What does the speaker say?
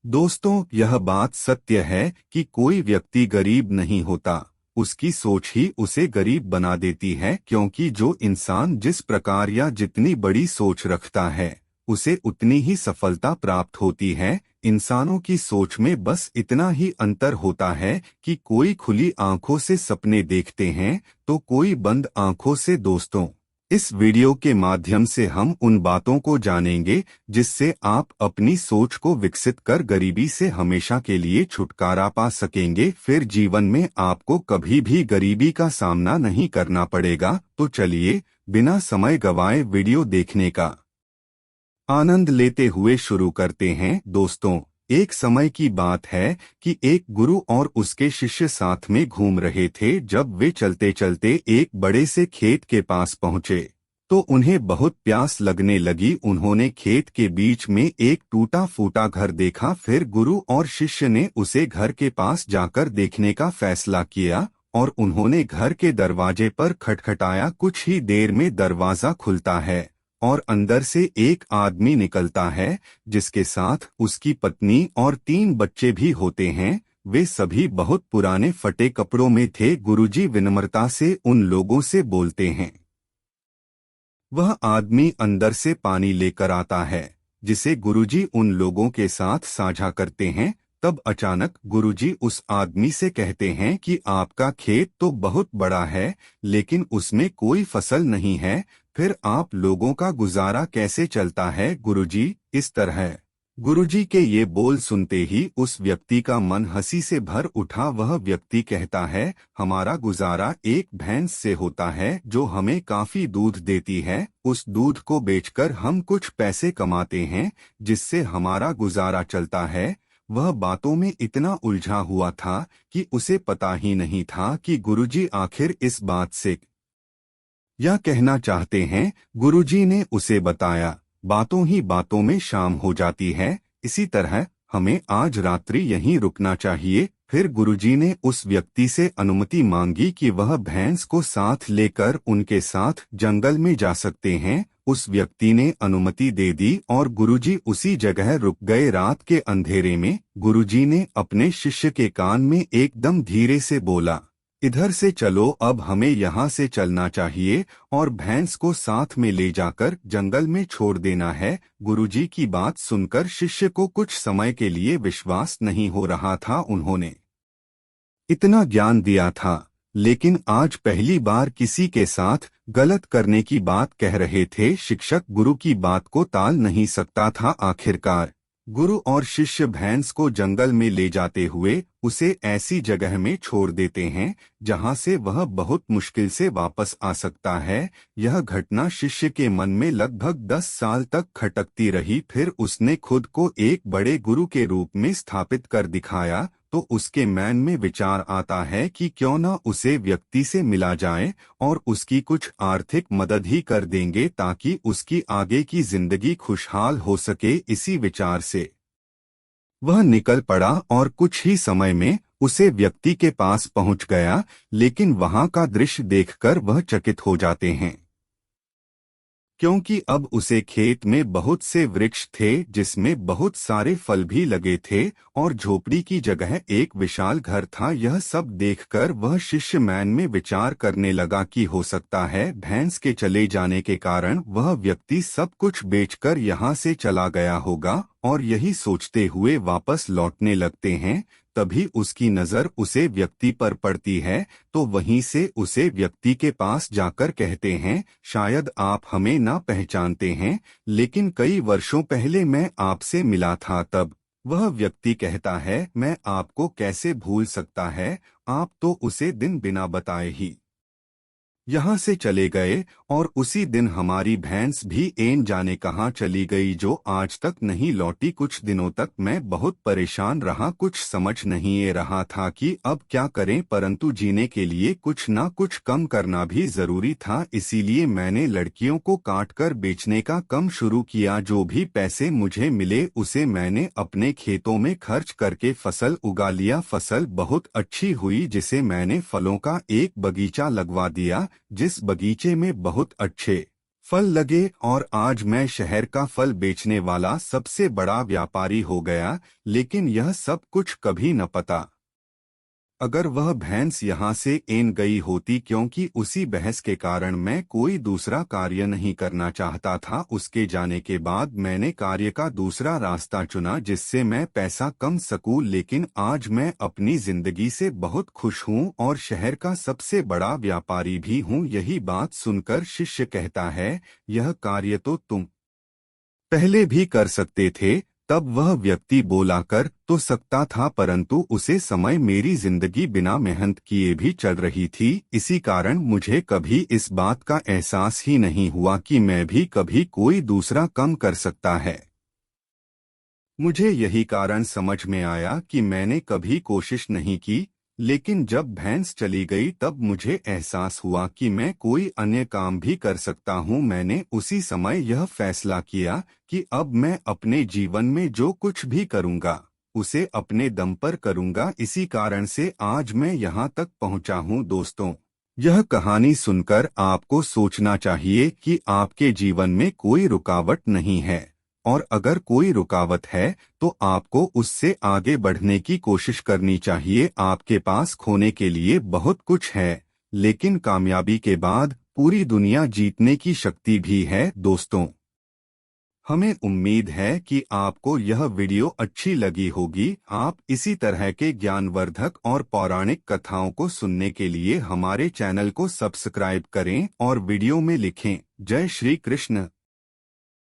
दोस्तों, यह बात सत्य है कि कोई व्यक्ति गरीब नहीं होता। उसकी सोच ही उसे गरीब बना देती है, क्योंकि जो इंसान जिस प्रकार या जितनी बड़ी सोच रखता है उसे उतनी ही सफलता प्राप्त होती है। इंसानों की सोच में बस इतना ही अंतर होता है कि कोई खुली आंखों से सपने देखते हैं तो कोई बंद आंखों से। दोस्तों, इस वीडियो के माध्यम से हम उन बातों को जानेंगे जिससे आप अपनी सोच को विकसित कर गरीबी से हमेशा के लिए छुटकारा पा सकेंगे। फिर जीवन में आपको कभी भी गरीबी का सामना नहीं करना पड़ेगा। तो चलिए, बिना समय गवाए वीडियो देखने का आनंद लेते हुए शुरू करते हैं। दोस्तों, एक समय की बात है कि एक गुरु और उसके शिष्य साथ में घूम रहे थे। जब वे चलते चलते एक बड़े से खेत के पास पहुंचे तो उन्हें बहुत प्यास लगने लगी। उन्होंने खेत के बीच में एक टूटा फूटा घर देखा। फिर गुरु और शिष्य ने उसे घर के पास जाकर देखने का फैसला किया और उन्होंने घर के दरवाजे पर खटखटाया। कुछ ही देर में दरवाजा खुलता है और अंदर से एक आदमी निकलता है जिसके साथ उसकी पत्नी और 3 बच्चे भी होते हैं। वे सभी बहुत पुराने फटे कपड़ों में थे। गुरुजी विनम्रता से उन लोगों से बोलते हैं। वह आदमी अंदर से पानी लेकर आता है जिसे गुरुजी उन लोगों के साथ साझा करते हैं। तब अचानक गुरुजी उस आदमी से कहते हैं कि आपका खेत तो बहुत बड़ा है, लेकिन उसमें कोई फसल नहीं है। फिर आप लोगों का गुजारा कैसे चलता है गुरुजी? इस तरह गुरुजी के ये बोल सुनते ही उस व्यक्ति का मन हंसी से भर उठा। वह व्यक्ति कहता है, हमारा गुजारा एक भैंस से होता है जो हमें काफी दूध देती है। उस दूध को बेचकर हम कुछ पैसे कमाते हैं जिससे हमारा गुजारा चलता है। वह बातों में इतना उलझा हुआ था कि उसे पता ही नहीं था कि गुरुजी आखिर इस बात से क्या कहना चाहते हैं। गुरुजी ने उसे बताया, बातों ही बातों में शाम हो जाती है, इसी तरह हमें आज रात्रि यहीं रुकना चाहिए। फिर गुरुजी ने उस व्यक्ति से अनुमति मांगी कि वह भैंस को साथ लेकर उनके साथ जंगल में जा सकते हैं। उस व्यक्ति ने अनुमति दे दी और गुरुजी उसी जगह रुक गए। रात के अंधेरे में गुरुजी ने अपने शिष्य के कान में एकदम धीरे से बोला, इधर से चलो, अब हमें यहाँ से चलना चाहिए और भैंस को साथ में ले जाकर जंगल में छोड़ देना है। गुरुजी की बात सुनकर शिष्य को कुछ समय के लिए विश्वास नहीं हो रहा था। उन्होंने इतना ज्ञान दिया था, लेकिन आज पहली बार किसी के साथ गलत करने की बात कह रहे थे। शिक्षक गुरु की बात को टाल नहीं सकता था। आखिरकार गुरु और शिष्य भैंस को जंगल में ले जाते हुए उसे ऐसी जगह में छोड़ देते हैं जहां से वह बहुत मुश्किल से वापस आ सकता है। यह घटना शिष्य के मन में लगभग 10 साल तक खटकती रही। फिर उसने खुद को एक बड़े गुरु के रूप में स्थापित कर दिखाया तो उसके मन में विचार आता है कि क्यों न उसे व्यक्ति से मिला जाए और उसकी कुछ आर्थिक मदद ही कर देंगे ताकि उसकी आगे की जिंदगी खुशहाल हो सके। इसी विचार से वह निकल पड़ा और कुछ ही समय में उसे व्यक्ति के पास पहुंच गया, लेकिन वहां का दृश्य देखकर वह चकित हो जाते हैं, क्योंकि अब उसे खेत में बहुत से वृक्ष थे जिसमें बहुत सारे फल भी लगे थे और झोपड़ी की जगह एक विशाल घर था। यह सब देखकर वह शिष्य मन में विचार करने लगा कि हो सकता है भैंस के चले जाने के कारण वह व्यक्ति सब कुछ बेचकर यहाँ से चला गया होगा। और यही सोचते हुए वापस लौटने लगते हैं, तभी उसकी नज़र उसे व्यक्ति पर पड़ती है तो वहीं से उसे व्यक्ति के पास जाकर कहते हैं, शायद आप हमें ना पहचानते हैं, लेकिन कई वर्षों पहले मैं आपसे मिला था। तब वह व्यक्ति कहता है, मैं आपको कैसे भूल सकता है, आप तो उसे दिन बिना बताए ही यहाँ से चले गए और उसी दिन हमारी भैंस भी एन जाने कहाँ चली गई जो आज तक नहीं लौटी। कुछ दिनों तक मैं बहुत परेशान रहा, कुछ समझ नहीं आ रहा था कि अब क्या करें, परंतु जीने के लिए कुछ ना कुछ कम करना भी जरूरी था। इसीलिए मैंने लड़कियों को काट कर बेचने का काम शुरू किया। जो भी पैसे मुझे मिले उसे मैंने अपने खेतों में खर्च करके फसल उगा लिया। फसल बहुत अच्छी हुई जिसे मैंने फलों का एक बगीचा लगवा दिया, जिस बगीचे में बहुत अच्छे फल लगे और आज मैं शहर का फल बेचने वाला सबसे बड़ा व्यापारी हो गया, लेकिन यह सब कुछ कभी न पता। अगर वह भैंस यहाँ से एन गई होती, क्योंकि उसी बहस के कारण मैं कोई दूसरा कार्य नहीं करना चाहता था। उसके जाने के बाद मैंने कार्य का दूसरा रास्ता चुना जिससे मैं पैसा कम सकूं, लेकिन आज मैं अपनी जिंदगी से बहुत खुश हूँ और शहर का सबसे बड़ा व्यापारी भी हूँ। यही बात सुनकर शिष्य कहता है, यह कार्य तो तुम पहले भी कर सकते थे। तब वह व्यक्ति बोला, कर तो सकता था, परंतु उसे समय मेरी जिंदगी बिना मेहनत किए भी चल रही थी। इसी कारण मुझे कभी इस बात का एहसास ही नहीं हुआ कि मैं भी कभी कोई दूसरा काम कर सकता है। मुझे यही कारण समझ में आया कि मैंने कभी कोशिश नहीं की। लेकिन जब भैंस चली गई तब मुझे एहसास हुआ कि मैं कोई अन्य काम भी कर सकता हूँ। मैंने उसी समय यह फैसला किया कि अब मैं अपने जीवन में जो कुछ भी करूँगा उसे अपने दम पर करूँगा। इसी कारण से आज मैं यहाँ तक पहुँचा हूँ। दोस्तों, यह कहानी सुनकर आपको सोचना चाहिए कि आपके जीवन में कोई रुकावट नहीं है, और अगर कोई रुकावट है तो आपको उससे आगे बढ़ने की कोशिश करनी चाहिए। आपके पास खोने के लिए बहुत कुछ है, लेकिन कामयाबी के बाद पूरी दुनिया जीतने की शक्ति भी है। दोस्तों, हमें उम्मीद है कि आपको यह वीडियो अच्छी लगी होगी। आप इसी तरह के ज्ञानवर्धक और पौराणिक कथाओं को सुनने के लिए हमारे चैनल को सब्सक्राइब करें और वीडियो में लिखें, जय श्री कृष्ण।